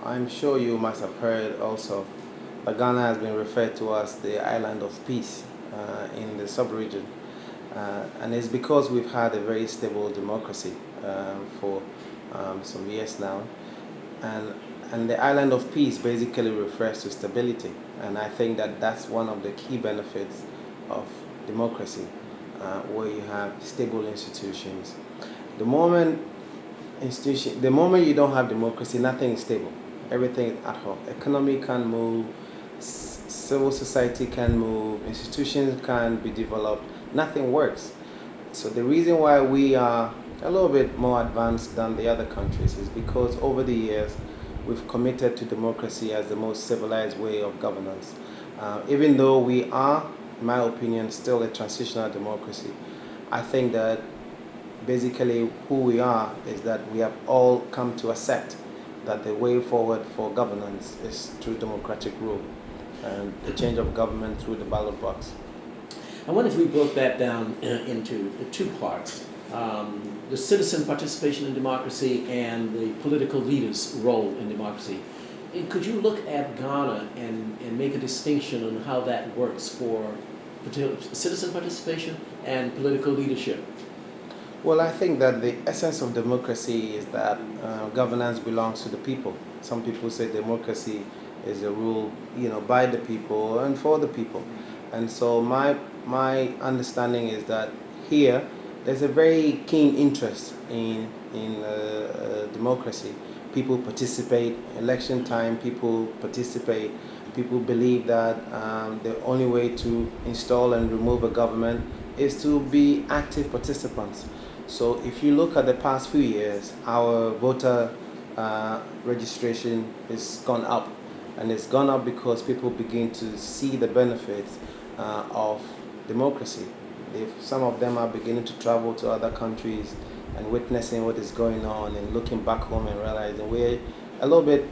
I'm sure you must have heard also that Ghana has been referred to as the island of peace in the sub-region. And it's because we've had a very stable democracy for some years now. And, and the island of peace basically refers to stability. And I think that that's one of the key benefits of democracy, where you have stable institutions. The moment the moment you don't have democracy, nothing is stable. Everything is ad hoc. Economy can move, civil society can move, institutions can be developed. Nothing works. So the reason why we are a little bit more advanced than the other countries is because over the years we've committed to democracy as the most civilized way of governance. Even though we are, in my opinion, still a transitional democracy, I think that basically who we are is that we have all come to accept that the way forward for governance is through democratic rule and the change of government through the ballot box. I wonder if we broke that down into two parts. The citizen participation in democracy and the political leaders' role in democracy. Could you look at Ghana and make a distinction on how that works for citizen participation and political leadership? Well, I think that the essence of democracy is that governance belongs to the people. Some people say democracy is a rule, by the people and for the people. And so my understanding is that here there's a very keen interest in democracy. People participate. Election time, people participate. People believe that the only way to install and remove a government is to be active participants. So if you look at the past few years, our voter registration has gone up. And it's gone up because people begin to see the benefits of democracy. Some of them are beginning to travel to other countries and witnessing what is going on and looking back home and realizing we're a little bit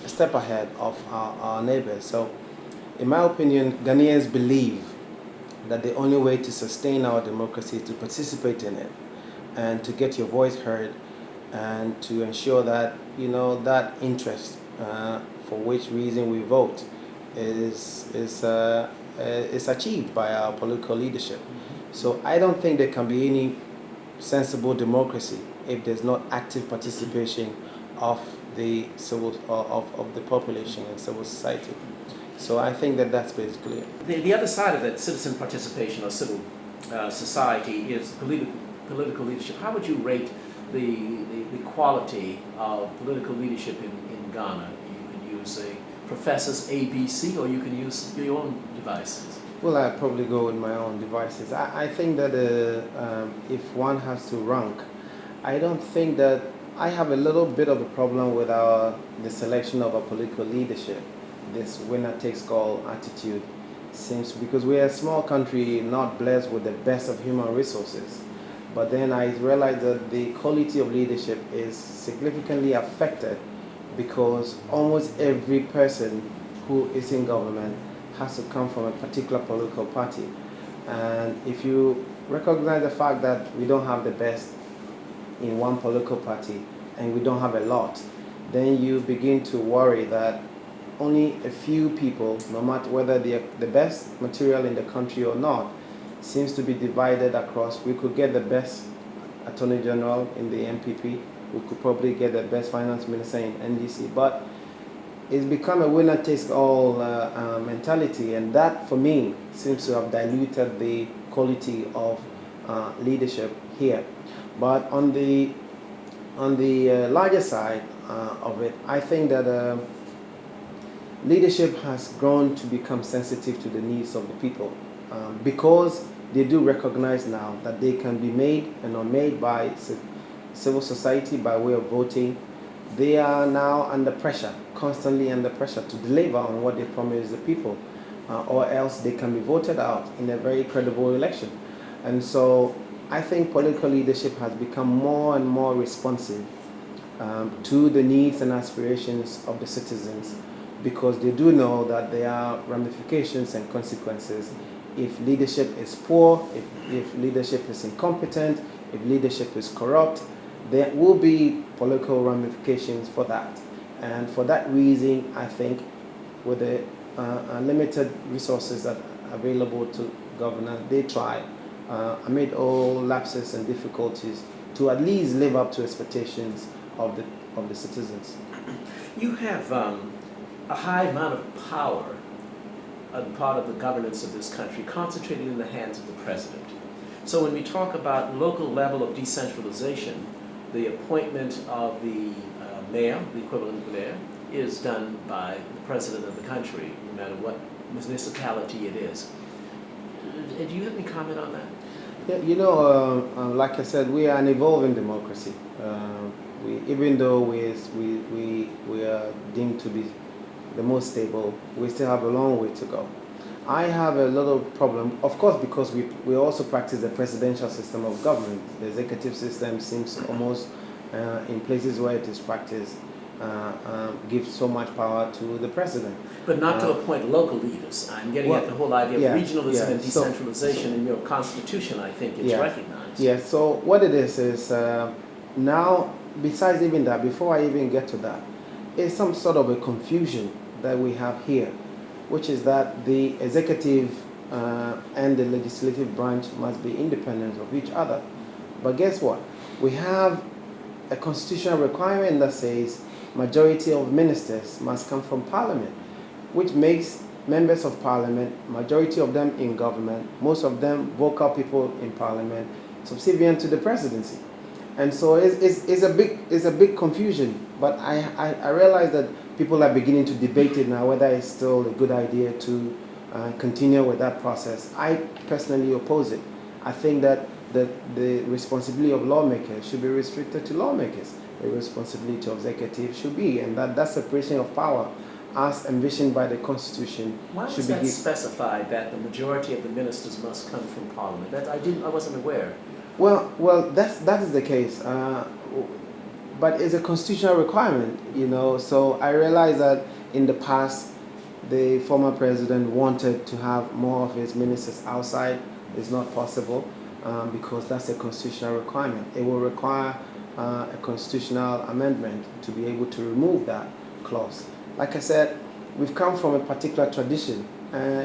a step ahead of our neighbors. So in my opinion, Ghanaians believe that the only way to sustain our democracy is to participate in it and to get your voice heard and to ensure that, that interest for which reason we vote is achieved by our political leadership. So I don't think there can be any sensible democracy if there's not active participation of the of the population and civil society. So I think that that's basically it. The other side of that citizen participation or civil society is political leadership. How would you rate the quality of political leadership in Ghana? You can use a professor's ABC, or you can use your own devices. Well, I'd probably go with my own devices. I think that if one has to rank, I don't think that I have a little bit of a problem with the selection of a political leadership. This winner takes all attitude seems because we're a small country not blessed with the best of human resources. But then I realized that the quality of leadership is significantly affected because almost every person who is in government has to come from a particular political party. And if you recognize the fact that we don't have the best in one political party and we don't have a lot, then you begin to worry that only a few people, no matter whether they're the best material in the country or not, seems to be divided across. We could get the best Attorney General in the MPP. We could probably get the best Finance Minister in NDC. But it's become a winner-takes-all mentality, and that, for me, seems to have diluted the quality of leadership here. But on the larger side of it, I think that leadership has grown to become sensitive to the needs of the people because they do recognize now that they can be made and are made by civil society by way of voting. They are now under pressure, constantly under pressure to deliver on what they promise the people, or else they can be voted out in a very credible election. And so I think political leadership has become more and more responsive to the needs and aspirations of the citizens, because they do know that there are ramifications and consequences if leadership is poor, if leadership is incompetent, if leadership is corrupt. There will be political ramifications for that. And for that reason, I think with the limited resources that are available to governors, they try, amid all lapses and difficulties, to at least live up to expectations of the citizens. You have a high amount of power on part of the governance of this country concentrated in the hands of the president. So when we talk about local level of decentralization, the appointment of the mayor, the equivalent of mayor, is done by the president of the country, no matter what municipality it is. Do you have any comment on that? Yeah, like I said, we are an evolving democracy. Even though we are deemed to be the most stable, we still have a long way to go. I have a little problem, of course, because we also practice the presidential system of government. The executive system seems almost, in places where it is practiced, gives so much power to the president. But not to appoint local leaders. I'm getting at the whole idea of regionalism and decentralization in your constitution, I think, is recognized. Yes, so what it is now, besides even that, before I even get to that, is some sort of a confusion that we have here, which is that the executive and the legislative branch must be independent of each other. But guess what? We have a constitutional requirement that says majority of ministers must come from parliament, which makes members of parliament, majority of them in government, most of them vocal people in parliament, subservient to the presidency. And so it's a big confusion. But I realize that people are beginning to debate it now, whether it's still a good idea to continue with that process. I personally oppose it. I think that the responsibility of lawmakers should be restricted to lawmakers. The responsibility of executive should be, and that separation of power, as envisioned by the Constitution, Why was that specified that the majority of the ministers must come from Parliament? I wasn't aware. Well, that is the case, but it's a constitutional requirement, So I realize that in the past, the former president wanted to have more of his ministers outside. It's not possible because that's a constitutional requirement. It will require a constitutional amendment to be able to remove that clause. Like I said, we've come from a particular tradition.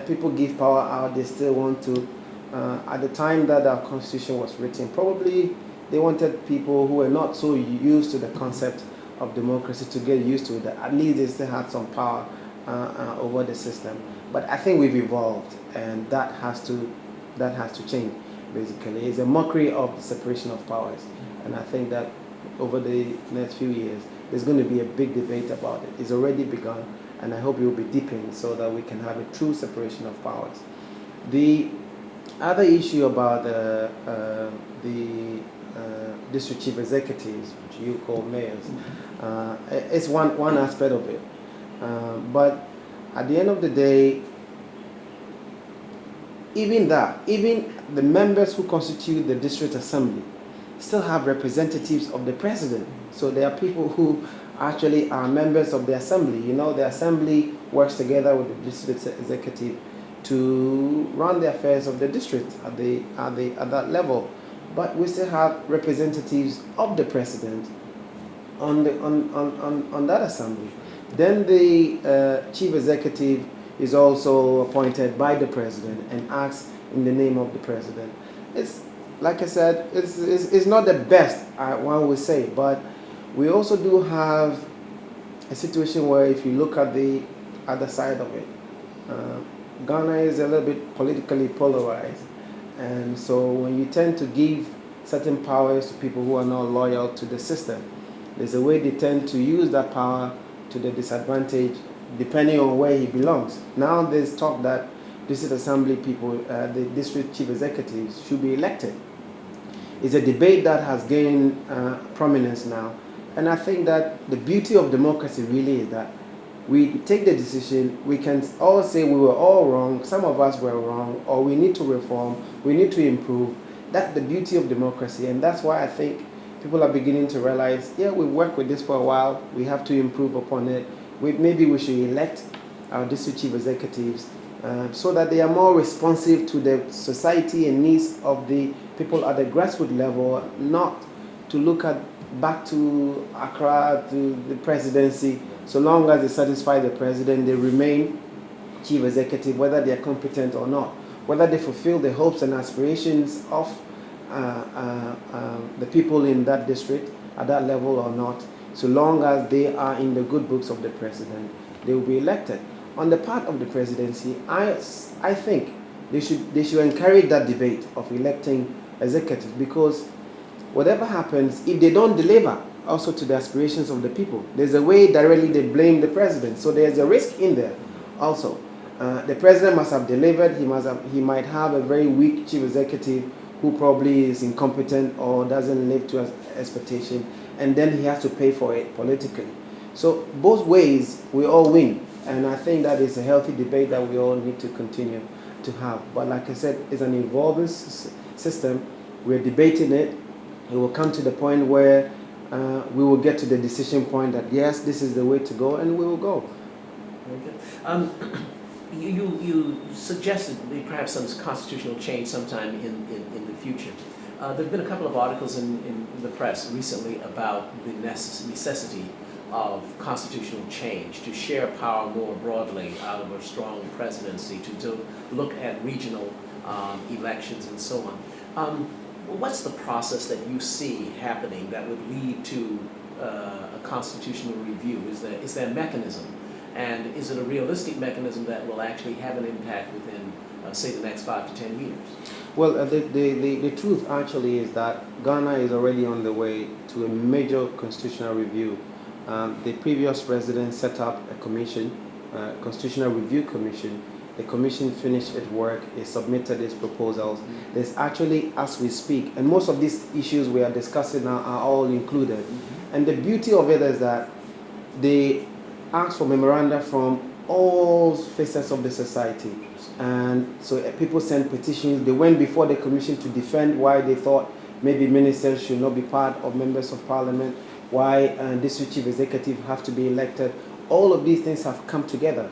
People give power out, they still want to. At the time that our constitution was written, probably they wanted people who were not so used to the concept of democracy to get used to it. That at least they still had some power over the system. But I think we've evolved, and that has to change. Basically, it's a mockery of the separation of powers, and I think that over the next few years, there's going to be a big debate about it. It's already begun, and I hope it will be deepened so that we can have a true separation of powers. The other issue about the district chief executives, which you call mayors, is one aspect of it. But at the end of the day, even the members who constitute the district assembly still have representatives of the president. So there are people who actually are members of the assembly. The assembly works together with the district executive to run the affairs of the district at that level. But we still have representatives of the president on that assembly. Then the chief executive is also appointed by the president and acts in the name of the president. It's, like I said, it's not the best, one would say, but we also do have a situation where if you look at the other side of it, Ghana is a little bit politically polarized, and so when you tend to give certain powers to people who are not loyal to the system, there's a way they tend to use that power to their disadvantage depending on where he belongs. Now there's talk that district assembly people, the district chief executives, should be elected. It's a debate that has gained prominence now, and I think that the beauty of democracy really is that we take the decision, we can all say we were all wrong, some of us were wrong, or we need to reform, we need to improve. That's the beauty of democracy, and that's why I think people are beginning to realize, yeah, we've worked with this for a while, we have to improve upon it. Maybe we should elect our district chief executives so that they are more responsive to the society and needs of the people at the grassroots level, not to look back to Accra, to the presidency, So long as they satisfy the president, they remain chief executive, whether they are competent or not, whether they fulfill the hopes and aspirations of the people in that district at that level or not. So long as they are in the good books of the president, they will be elected. On the part of the presidency, I think they should encourage that debate of electing executives, because whatever happens, if they don't deliver also to the aspirations of the people, there's a way directly they blame the president. So there's a risk in there also. The president must have delivered. He might have a very weak chief executive who probably is incompetent or doesn't live to expectation, and then he has to pay for it politically. So both ways we all win, and I think that is a healthy debate that we all need to continue to have. But like I said, it's an evolving system. We're debating it. It will come to the point where we will get to the decision point that yes, this is the way to go, and we will go. Okay. You suggested perhaps some constitutional change sometime in the future. There have been a couple of articles in the press recently about the necessity of constitutional change to share power more broadly out of a strong presidency, to look at regional elections and so on. What's the process that you see happening that would lead to a constitutional review? Is there a mechanism? And is it a realistic mechanism that will actually have an impact within, say, the next 5 to 10 years? Well, the truth actually is that Ghana is already on the way to a major constitutional review. The previous president set up a commission, Constitutional Review Commission. The commission finished its work, it submitted its proposals. There's actually, as we speak, and most of these issues we are discussing now are all included. And the beauty of it is that they ask for memoranda from all facets of the society. And so people sent petitions. They went before the commission to defend why they thought maybe ministers should not be part of members of parliament, why district chief executive have to be elected. All of these things have come together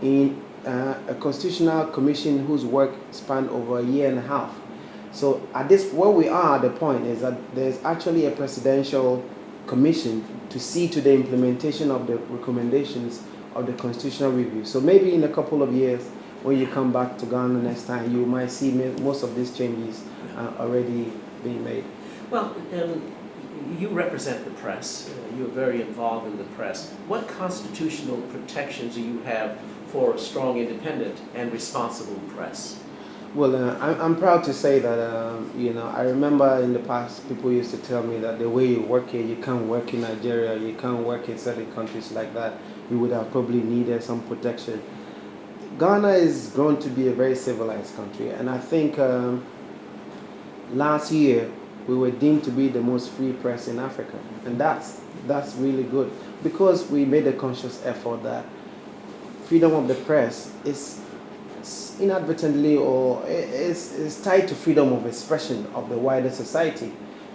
in a constitutional commission whose work spanned over a year and a half. So at this, where we are, the point is that there's actually a presidential commission to see to the implementation of the recommendations of the constitutional review. So maybe in a couple of years, when you come back to Ghana next time, you might see most of these changes already being made. Well, you represent the press. You're very involved in the press. What constitutional protections do you have for a strong, independent, and responsible press? Well, I'm proud to say that, I remember in the past people used to tell me that the way you work here, you can't work in Nigeria, you can't work in certain countries like that. You would have probably needed some protection. Ghana is going to be a very civilized country, and I think last year we were deemed to be the most free press in Africa, and that's really good, because we made a conscious effort that freedom of the press is inadvertently or is tied to freedom of expression of the wider society.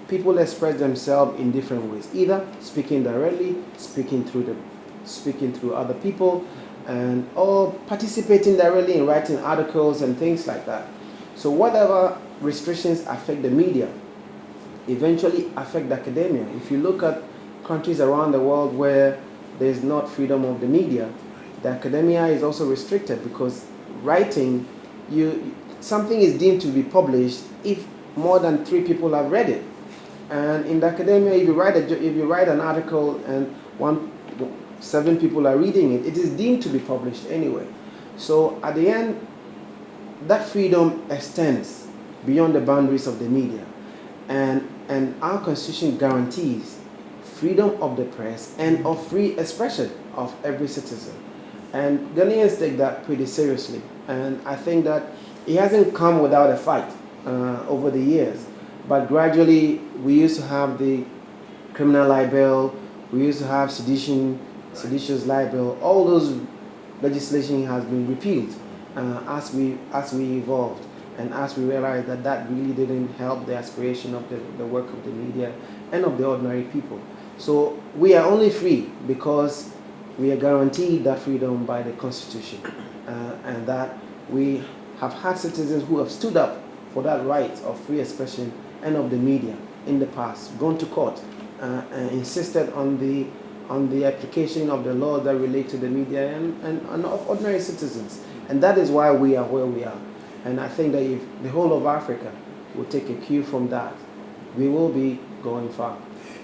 People express themselves in different ways, either speaking directly, speaking through other people, and or participating directly in writing articles and things like that. So whatever restrictions affect the media eventually affect academia. If you look at countries around the world where there's not freedom of the media, the academia is also restricted, because writing, something is deemed to be published if more than 3 people have read it. And in the academia, if you write an article and 7 people are reading it, it is deemed to be published anyway. So at the end, that freedom extends beyond the boundaries of the media, and our constitution guarantees freedom of the press and of free expression of every citizen. And Ghanaians take that pretty seriously. And I think that it hasn't come without a fight over the years. But gradually, we used to have the criminal libel, we used to have seditious libel. All those legislation has been repealed as we evolved, and as we realized that really didn't help the aspiration of the work of the media and of the ordinary people. So we are only free because we are guaranteed that freedom by the Constitution, and that we have had citizens who have stood up for that right of free expression and of the media in the past, gone to court, and insisted on on the application of the laws that relate to the media and of ordinary citizens. And that is why we are where we are. And I think that if the whole of Africa will take a cue from that, we will be going far.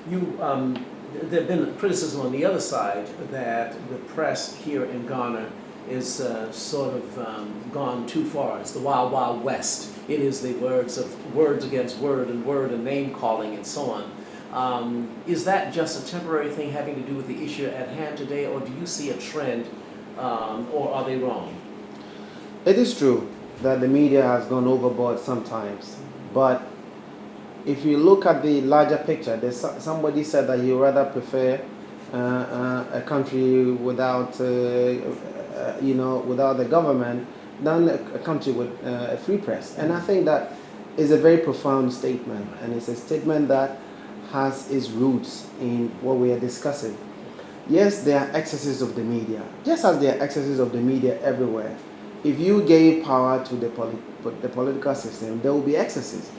There have been criticism on the other side that the press here in Ghana is sort of gone too far. It's the wild, wild west. It is the words against word and name calling and so on. Is that just a temporary thing having to do with the issue at hand today, or do you see a trend, or are they wrong? It is true that the media has gone overboard sometimes, but if you look at the larger picture, somebody said that you rather prefer a country without, without the government than a country with a free press. And I think that is a very profound statement, and it's a statement that has its roots in what we are discussing. Yes, there are excesses of the media, just as there are excesses of the media everywhere. If you gave power to the political system, there will be excesses.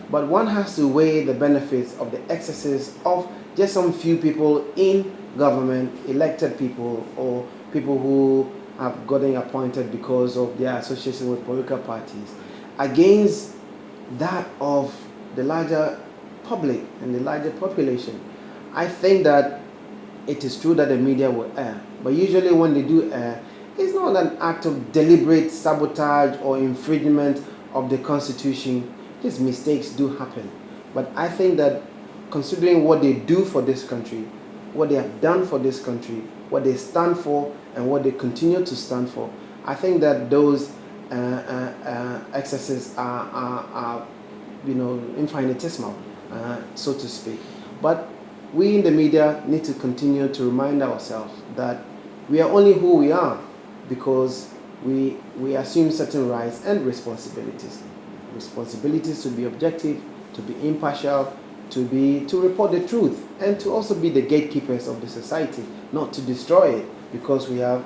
But one has to weigh the benefits of the excesses of just some few people in government, elected people, or people who have gotten appointed because of their association with political parties, against that of the larger public and the larger population. I think that it is true that the media will err, but usually when they do err, it's not an act of deliberate sabotage or infringement of the Constitution. These mistakes do happen. But I think that considering what they do for this country, what they have done for this country, what they stand for, and what they continue to stand for, I think that those excesses are infinitesimal, so to speak. But we in the media need to continue to remind ourselves that we are only who we are because we assume certain rights and responsibilities. Responsibilities to be objective, to be impartial, to report the truth, and to also be the gatekeepers of the society, not to destroy it because we have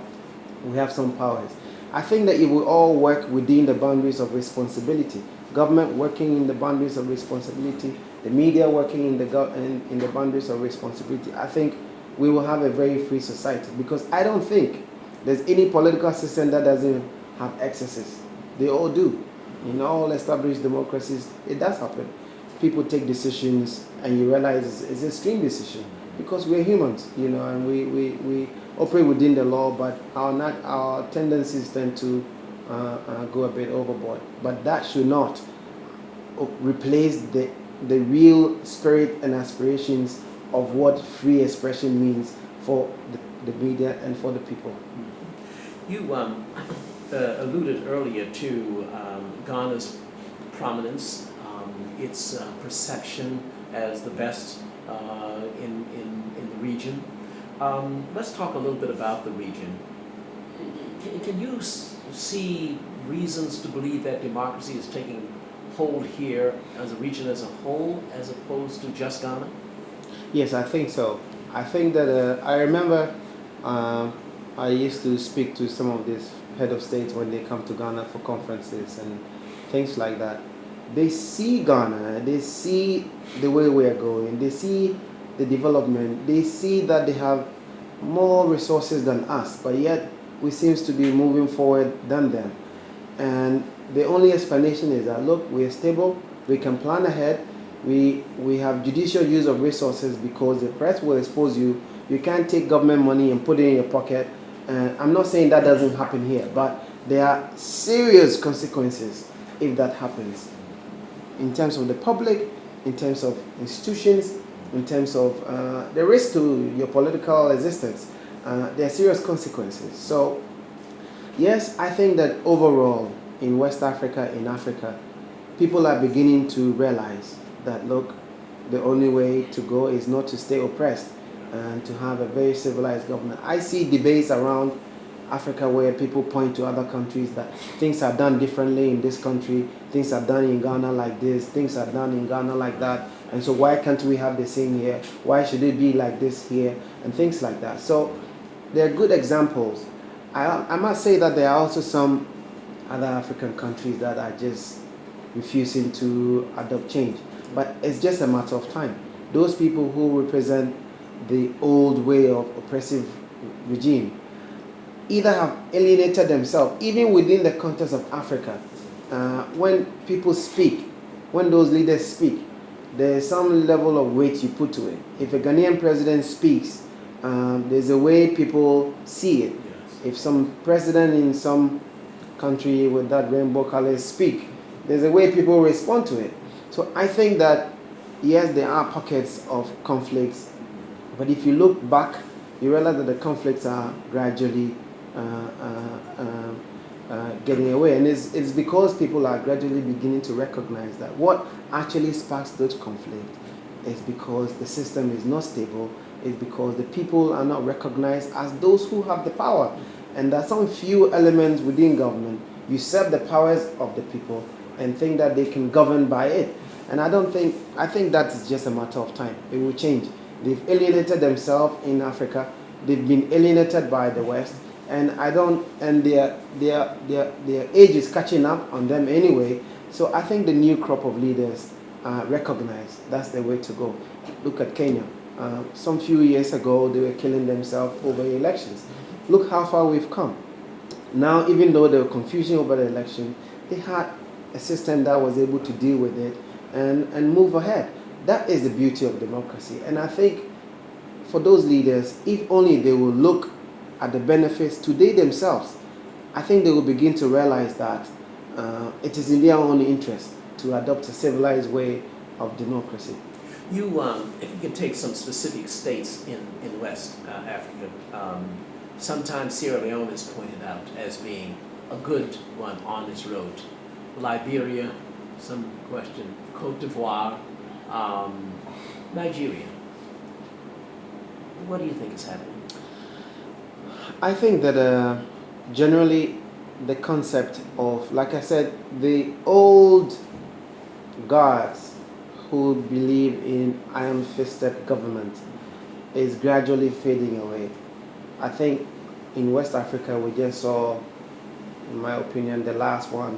some powers. I think that if we all work within the boundaries of responsibility, government working in the boundaries of responsibility, the media working in the boundaries of responsibility, I think we will have a very free society, because I don't think there's any political system that doesn't have excesses. They all do. In all established democracies, it does happen. People take decisions and you realize it's an extreme decision because we're humans, and we operate within the law, but our tendencies tend to go a bit overboard. But that should not replace the real spirit and aspirations of what free expression means for the media and for the people. You alluded earlier to Ghana's prominence, its perception as the best in the region. Let's talk a little bit about the region. Can you see reasons to believe that democracy is taking hold here as a region as a whole, as opposed to just Ghana? Yes, I think so. I think that I remember I used to speak to some of these head of states when they come to Ghana for conferences and things like that. They see Ghana, they see the way we are going, they see the development, they see that they have more resources than us, but yet we seem to be moving forward than them. And the only explanation is that, look, we are stable, we can plan ahead, we have judicial use of resources because the press will expose you. You can't take government money and put it in your pocket. And I'm not saying that doesn't happen here, but there are serious consequences if that happens. In terms of the public, in terms of institutions, in terms of the risk to your political existence, there are serious consequences. So, yes, I think that overall in West Africa, in Africa, people are beginning to realize that, look, the only way to go is not to stay oppressed and to have a very civilized government. I see debates around Africa where people point to other countries that things are done differently in this country, things are done in Ghana like this, things are done in Ghana like that, and so why can't we have the same here? Why should it be like this here? And things like that. So there are good examples. I must say that there are also some other African countries that are just refusing to adopt change. But it's just a matter of time. Those people who represent the old way of oppressive regime, either have alienated themselves, even within the context of Africa. When people speak, when those leaders speak, there's some level of weight you put to it. If a Ghanaian president speaks, there's a way people see it. Yes. If some president in some country with that rainbow colors speak, there's a way people respond to it. So I think that, yes, there are pockets of conflicts, but if you look back, you realize that the conflicts are gradually getting away. And it's because people are gradually beginning to recognize that what actually sparks those conflicts is because the system is not stable, is because the people are not recognized as those who have the power. And that some few elements within government usurp the powers of the people and think that they can govern by it. And I think that's just a matter of time. It will change. They've alienated themselves in Africa. They've been alienated by the West. And their age is catching up on them anyway. So I think the new crop of leaders recognize that's the way to go. Look at Kenya. Some few years ago, they were killing themselves over elections. Look how far we've come. Now, even though there was confusion over the election, they had a system that was able to deal with it and move ahead. That is the beauty of democracy. And I think for those leaders, if only they will look at the benefits to they themselves, I think they will begin to realize that it is in their own interest to adopt a civilized way of democracy. You, if you could take some specific states in West Africa, sometimes Sierra Leone is pointed out as being a good one on this road. Liberia, some question, Cote d'Ivoire, Nigeria. What do you think is happening? I think that generally the concept of, like I said, the old guards who believe in iron-fisted government is gradually fading away. I think in West Africa we just saw, in my opinion, the last one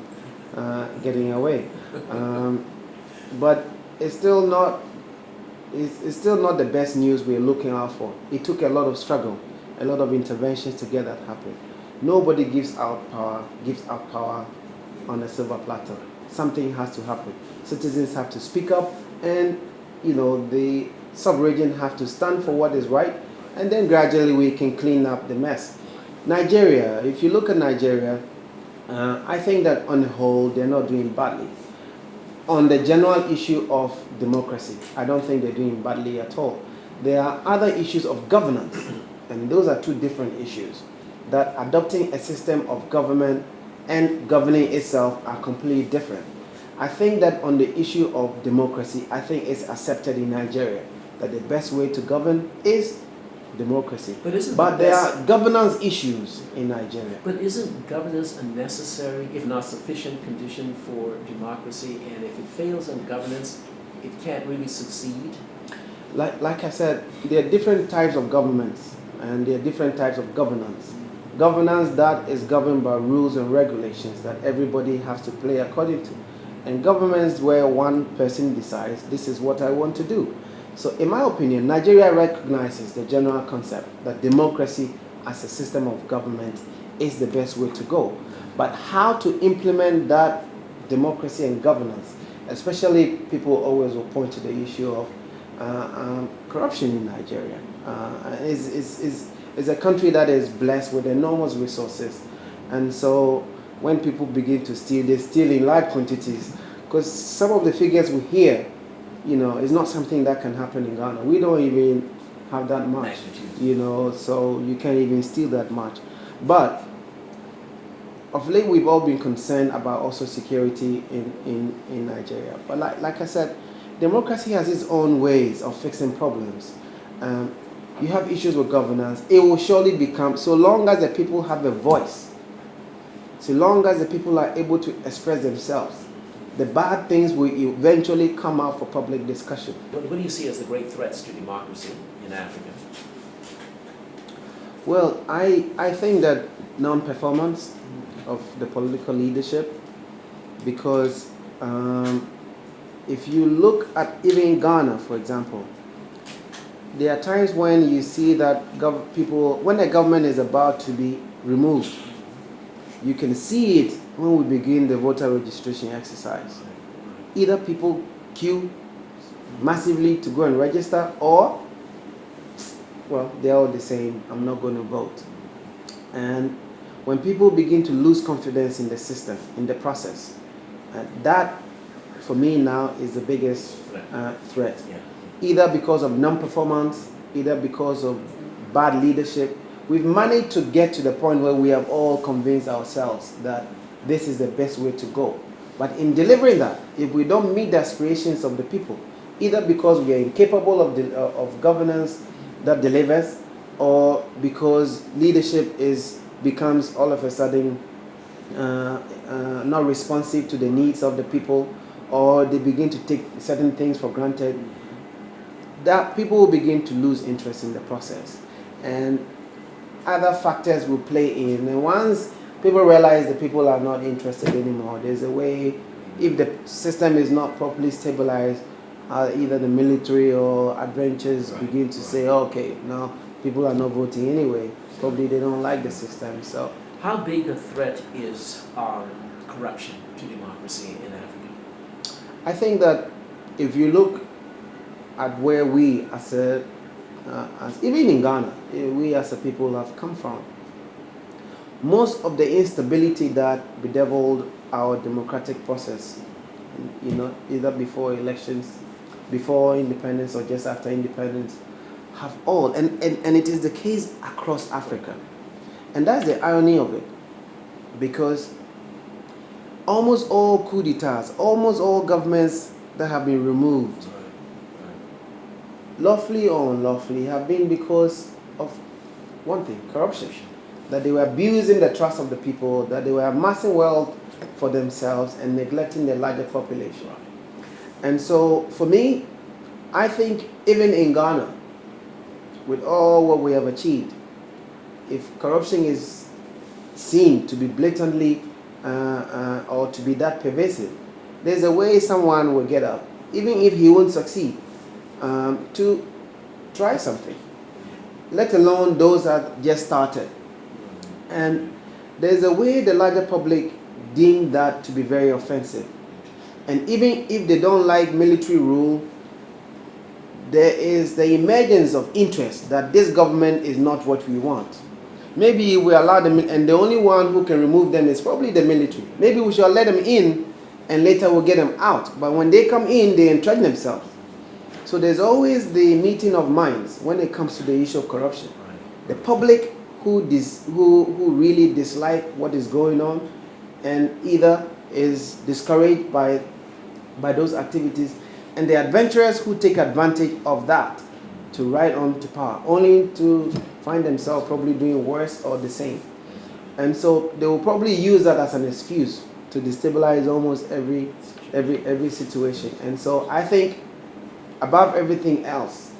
getting away. But it's still not the best news we're looking out for. It took a lot of struggle, a lot of interventions to get that happen. Nobody gives out power on a silver platter. Something has to happen. Citizens have to speak up, and the sub-region have to stand for what is right, and then gradually we can clean up the mess. Nigeria, if you look at Nigeria, I think that on the whole they're not doing badly. On the general issue of democracy, I don't think they're doing badly at all. There are other issues of governance, and those are two different issues. That adopting a system of government and governing itself are completely different. I think that on the issue of democracy, I think it's accepted in Nigeria that the best way to govern is democracy. But there are governance issues in Nigeria. But isn't governance a necessary, if not sufficient, condition for democracy? And if it fails in governance, it can't really succeed? Like I said, there are different types of governments and there are different types of governance. Governance that is governed by rules and regulations that everybody has to play according to. And governments where one person decides, this is what I want to do. So in my opinion, Nigeria recognizes the general concept that democracy as a system of government is the best way to go. But how to implement that democracy and governance, especially people always will point to the issue of corruption in Nigeria. It's a country that is blessed with enormous resources. And so when people begin to steal, they steal in large quantities. Because some of the figures we hear, it's not something that can happen in Ghana. We don't even have that much, so you can't even steal that much. But of late, we've all been concerned about also security in Nigeria. But like I said, democracy has its own ways of fixing problems. You have issues with governance. It will surely become, so long as the people have a voice, so long as the people are able to express themselves, the bad things will eventually come out for public discussion. What do you see as the great threats to democracy in Africa? Well, I think that non-performance of the political leadership, because if you look at even Ghana, for example, there are times when you see that when a government is about to be removed, you can see it when we begin the voter registration exercise. Either people queue massively to go and register, or, well, they're all the same, I'm not going to vote. And when people begin to lose confidence in the system, in the process, that, for me now, is the biggest threat. Yeah. Either because of non-performance, either because of bad leadership. We've managed to get to the point where we have all convinced ourselves that this is the best way to go. But in delivering that, if we don't meet the aspirations of the people, either because we are incapable of governance that delivers, or because leadership becomes all of a sudden not responsive to the needs of the people, or they begin to take certain things for granted, that people will begin to lose interest in the process. And other factors will play in. And once people realize that people are not interested anymore, there's a way, if the system is not properly stabilized, either the military or adventurers begin to say, okay, now people are not voting anyway. Probably they don't like the system. So, how big a threat is corruption to democracy in Africa? I think that if you look at where we even in Ghana, we as a people have come from, most of the instability that bedeviled our democratic process, either before elections, before independence, or just after independence, have all, and it is the case across Africa. And that's the irony of it, because almost all coups d'etats, almost all governments that have been removed, lawfully or unlawfully, have been because of one thing: corruption. That they were abusing the trust of the people, that they were amassing wealth for themselves and neglecting the larger population. And so, for me, I think even in Ghana, with all what we have achieved, if corruption is seen to be blatantly or to be that pervasive, there's a way someone will get up, even if he won't succeed, to try something, let alone those that just started. And there's a way the larger public deem that to be very offensive. And even if they don't like military rule, there is the emergence of interest that this government is not what we want. Maybe we allow them, and the only one who can remove them is probably the military. Maybe we shall let them in, and later we'll get them out. But when they come in, they entrench themselves. So there's always the meeting of minds when it comes to the issue of corruption. The public who really dislike what is going on, and either is discouraged by those activities, and the adventurers who take advantage of that to ride on to power, only to find themselves probably doing worse or the same. And so they will probably use that as an excuse to destabilize almost every situation. And so I think, above everything else,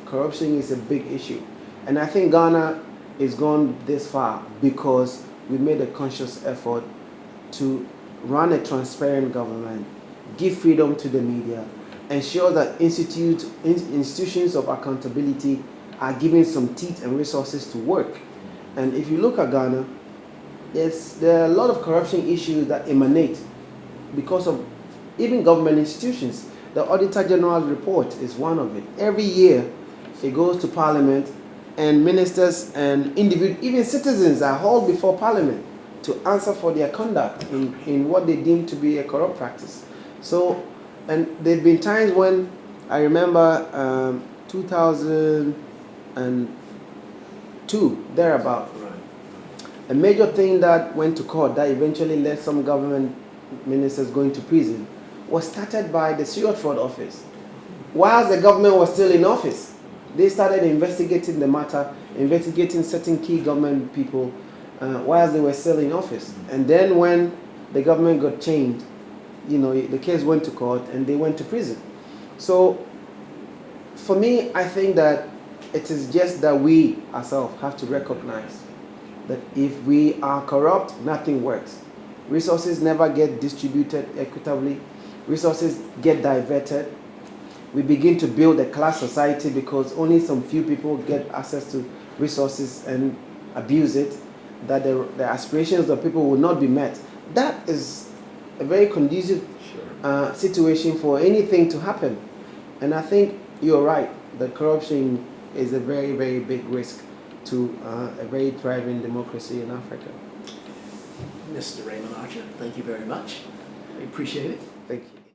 corruption is a big issue. And I think Ghana is gone this far because we made a conscious effort to run a transparent government, give freedom to the media, ensure that institutions of accountability are given some teeth and resources to work. And if you look at Ghana, there are a lot of corruption issues that emanate because of even government institutions. The Auditor General's report is one of it. Every year, it goes to Parliament, and ministers and individuals, even citizens, are hauled before Parliament to answer for their conduct in what they deem to be a corrupt practice. So, and there have been times when I remember 2002, thereabout, a major thing that went to court that eventually led some government ministers going to prison was started by the Stewart Ford office. Whilst the government was still in office, they started investigating the matter, investigating certain key government people whilst they were still in office. And then when the government got changed, the case went to court and they went to prison. So for me, I think that it is just that we ourselves have to recognize that if we are corrupt, nothing works. Resources never get distributed equitably. Resources get diverted. we begin to build a class society because only some few people get access to resources and abuse it, that the aspirations of people will not be met. That is a very conducive situation for anything to happen. And I think you're right that corruption is a very, very big risk to a very thriving democracy in Africa. Mr. Raymond Archer, thank you very much. I appreciate it. Thank you.